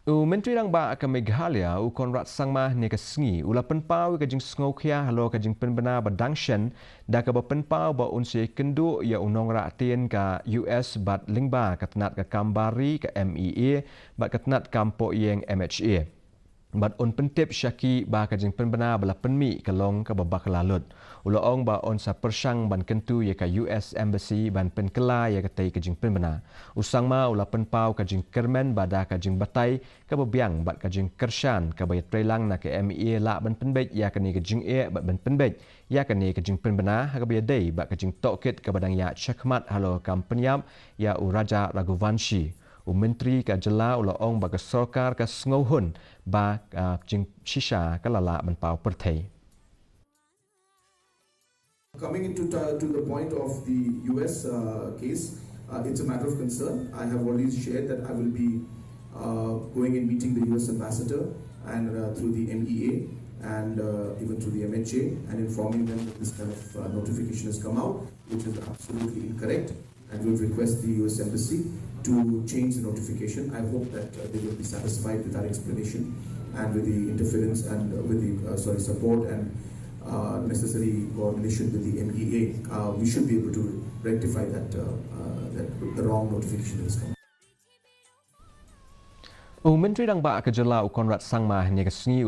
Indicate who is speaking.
Speaker 1: Menteri Rang Ba ke Meghalaya ukon rat sangmah ni ke sengi ula Pynpaw ke Jingsngewkhia Halor ke jing penbenar badangshan da ke Pynpaw ba unsi Kdew ya unong rak tien ke US bat lingba ke tenat ke kambari ke MEA bat ke tenat kampo yang MHA. Bat on pentip syaki ba ka jing penbenar bala penmi ke long ke babak lalut. Ula ong ba on sa persang ban kentu ye ka US Embassy ban penkela ye ka tai ke jing penbenar. Usang ma ula Pynpaw ka jing kermen bada ka jing batai ke bebiang bat ka jing kershan ke bayat prelang na ke MEA la ban penbej ya ka ni ke jing e bat ban penbej ya ka ni ke jing penbenar ha ka bayadai bat ka jing tokit ke badang ya chakmat halo kam penyam ya u Raja Raghuvanshi. Menteri ke jela ula ong bagi sarkar ke sengohun ba jing shisha ke lala Pynpaw pertai.
Speaker 2: Coming to the point of the US case, it's a matter of concern. I have already shared that I will be going and meeting the US ambassador and through the MEA and even through the MHA and informing them that this kind of notification has come out, which is absolutely incorrect, and will request the US Embassy to change the notification. I hope that they will be satisfied with our explanation and with the interference and with the support and necessary coordination with the MEA. We should be able to rectify that the wrong notification has come.
Speaker 1: Menteri Rang Ba ke jela ukon rat sangmah ni ke sengi